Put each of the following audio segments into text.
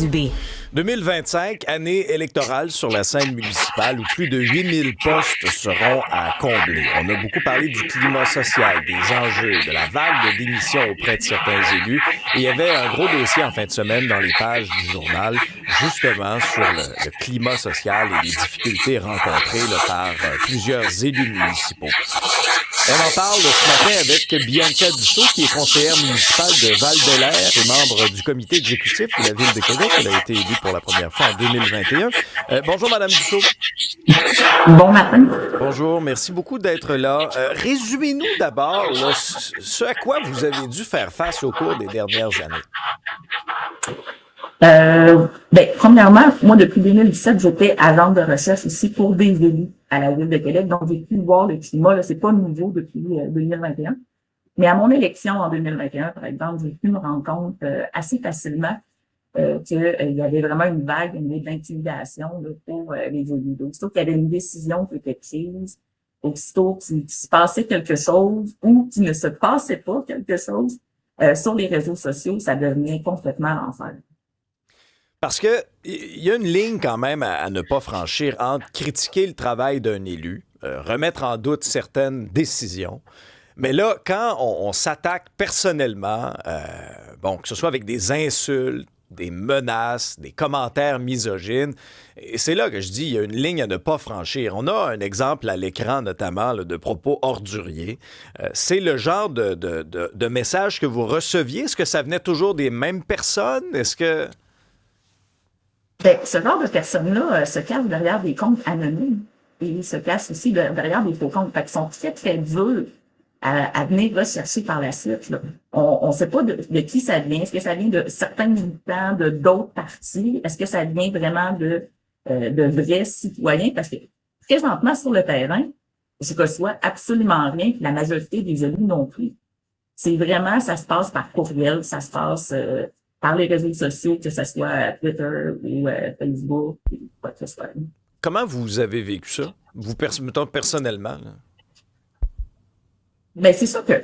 B. 2025, année électorale sur la scène municipale où plus de 8000 postes seront à combler. On a beaucoup parlé du climat social, des enjeux, de la vague de démissions auprès de certains élus. Et il y avait un gros dossier en fin de semaine dans les pages du journal, justement sur le climat social et les difficultés rencontrées là, par plusieurs élus municipaux. On en parle ce matin avec Bianca Dussault, qui est conseillère municipale de Val-d'Aulaire et membre du comité exécutif de la Ville de Québec. Elle a été élue pour la première fois en 2021. Bonjour, Madame Dussault. Bon matin. Bonjour, merci beaucoup d'être là. Résumez-nous d'abord là, ce à quoi vous avez dû faire face au cours des dernières années. Premièrement, moi, depuis 2017, j'étais agente de recherche ici pour des élus à la Ville de Québec. Donc, j'ai pu voir le climat. Là, c'est pas nouveau depuis 2021. Mais à mon élection en 2021, par exemple, j'ai pu me rendre compte assez facilement qu'il y avait vraiment une vague d'intimidation là, pour les élus. Aussitôt qu'il y avait une décision qui était prise, aussitôt qu'il se passait quelque chose ou qu'il ne se passait pas quelque chose sur les réseaux sociaux, ça devenait complètement l'enfer. Parce que il y a une ligne quand même à ne pas franchir entre critiquer le travail d'un élu, remettre en doute certaines décisions. Mais là, quand on s'attaque personnellement, que ce soit avec des insultes, des menaces, des commentaires misogynes, et c'est là que je dis il y a une ligne à ne pas franchir. On a un exemple à l'écran notamment là, de propos orduriers. C'est le genre de message que vous receviez. Est-ce que ça venait toujours des mêmes personnes? Est-ce que... Ce genre de personnes-là se cachent derrière des comptes anonymes et ils se cachent aussi derrière des faux comptes. Fait qu'ils sont très, très durs à venir rechercher par la suite. Là. On ne sait pas de qui ça vient. Est-ce que ça vient de certains militants de d'autres partis? Est-ce que ça vient vraiment de vrais citoyens? Parce que présentement, sur le terrain, je reçois absolument rien, puis la majorité des élus non plus. C'est vraiment, ça se passe par courriel, ça se passe... par les réseaux sociaux, que ce soit Twitter ou Facebook, ou quoi que ce soit. Comment vous avez vécu ça? Vous, mettons, personnellement? Là? Ben, c'est sûr que,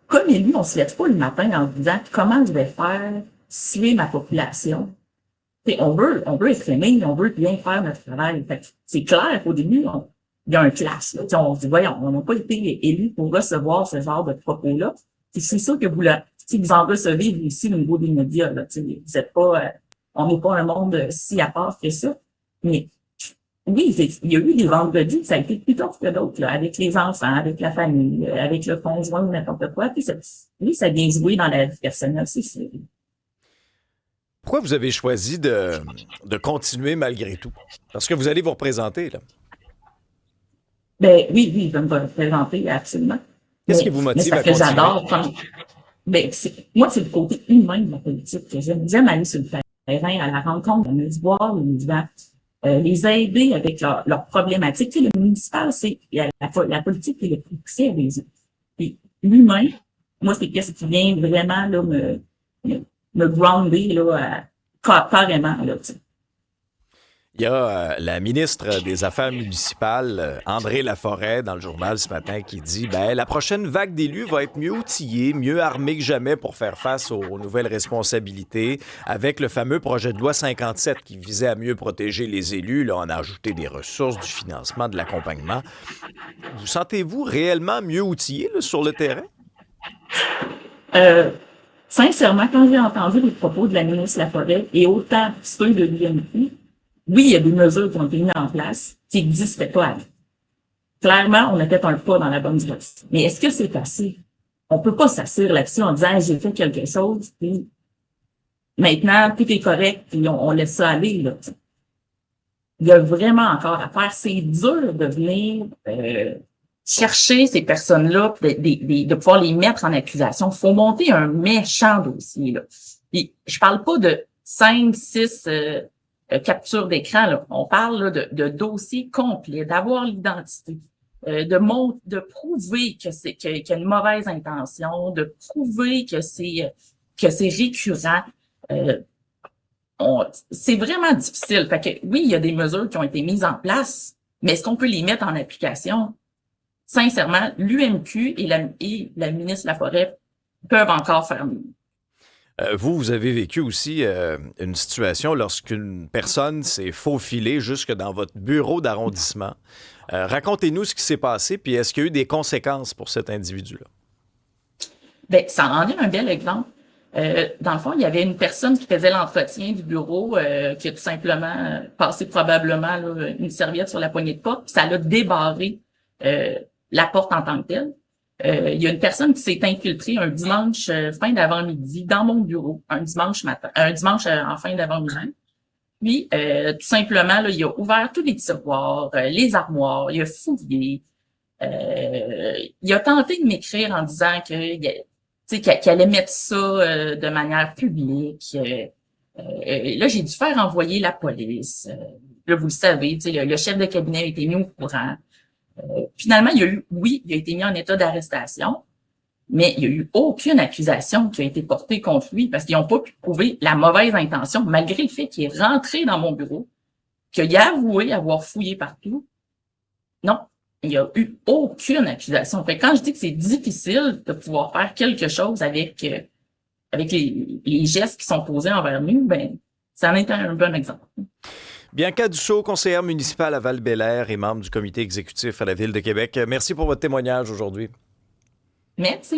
comme élu, on se lève pas le matin en disant comment je vais faire suivre ma population. T'sais, on veut être aimé, on veut bien faire notre travail. Fait que c'est clair qu'au début, il y a un clash. Là. On se dit, voyons, on n'a pas été élus pour recevoir ce genre de propos-là. Puis c'est sûr que vous en recevez vous aussi au niveau des médias. Là, vous êtes pas, on n'est pas un monde si à part que ça. Mais oui, il y a eu des vendredis, ça a été plus tard que d'autres, là, avec les enfants, avec la famille, avec le conjoint ou n'importe quoi. Puis ça vient jouer dans la vie personnelle, c'est sûr. Pourquoi vous avez choisi de continuer malgré tout? Parce que vous allez vous représenter, là. Ben oui, je vais me représenter, absolument. Qu'est-ce qui vous motive à continuer? C'est parce que continuer? j'adore moi, c'est le côté humain de la politique que j'aime. J'aime aller sur le terrain, à la rencontre, de voir les gens, les aider avec leurs problématiques. Tu sais, le municipal, c'est la politique qui est le plus poussée à les gens. Puis l'humain, moi, c'est qu'est-ce qui vient vraiment là, me grounder là, carrément. Là, tu sais. Il y a la ministre des Affaires municipales, André Laforêt, dans le journal ce matin, qui dit la prochaine vague d'élus va être mieux outillée, mieux armée que jamais pour faire face aux nouvelles responsabilités, avec le fameux projet de loi 57 qui visait à mieux protéger les élus. Là, on a ajouté des ressources, du financement, de l'accompagnement. Vous sentez-vous réellement mieux outillé là, sur le terrain? Sincèrement, quand j'ai entendu les propos de la ministre Laforêt et autant ceux de l'UMQ, oui, il y a des mesures qui ont été mises en place qui n'existaient pas avant. Clairement, on a fait un pas dans la bonne direction. Mais est-ce que c'est assez? On peut pas s'assurer là-dessus en disant j'ai fait quelque chose, puis maintenant tout est correct, puis on laisse ça aller. Là. Il y a vraiment encore à faire. C'est dur de venir chercher ces personnes-là, de pouvoir les mettre en accusation. Il faut monter un méchant dossier. Là. Puis, je parle pas de 5, 6... capture d'écran, là. On parle là, de dossiers complets, d'avoir l'identité, de prouver qu'il y a une mauvaise intention, de prouver que c'est récurrent. C'est vraiment difficile. Fait que oui, il y a des mesures qui ont été mises en place, mais est-ce qu'on peut les mettre en application? Sincèrement, l'UMQ et la ministre Laforêt peuvent encore faire mieux. Vous avez vécu aussi une situation lorsqu'une personne s'est faufilée jusque dans votre bureau d'arrondissement. Racontez-nous ce qui s'est passé, puis est-ce qu'il y a eu des conséquences pour cet individu-là? Ben, ça en est un bel exemple. Dans le fond, il y avait une personne qui faisait l'entretien du bureau qui a tout simplement passé probablement là, une serviette sur la poignée de porte, puis ça l'a débarré la porte en tant que telle. Il y a une personne qui s'est infiltrée un dimanche fin d'avant-midi dans mon bureau, un dimanche matin, un dimanche en fin d'avant-midi. Puis, tout simplement, là, il a ouvert tous les tiroirs, les armoires, il a fouillé. Il a tenté de m'écrire en disant que qu'il allait mettre ça de manière publique. Là, j'ai dû faire envoyer la police. Là, vous le savez, le chef de cabinet a été mis au courant. Finalement, il a été mis en état d'arrestation, mais il n'y a eu aucune accusation qui a été portée contre lui parce qu'ils n'ont pas pu prouver la mauvaise intention, malgré le fait qu'il est rentré dans mon bureau, qu'il a avoué avoir fouillé partout. Non, il n'y a eu aucune accusation. Fait que quand je dis que c'est difficile de pouvoir faire quelque chose avec les gestes qui sont posés envers nous, ben ça en est un bon exemple. Bianca Dussault, conseillère municipale à Val-Bélair et membre du comité exécutif à la Ville de Québec. Merci pour votre témoignage aujourd'hui. Merci.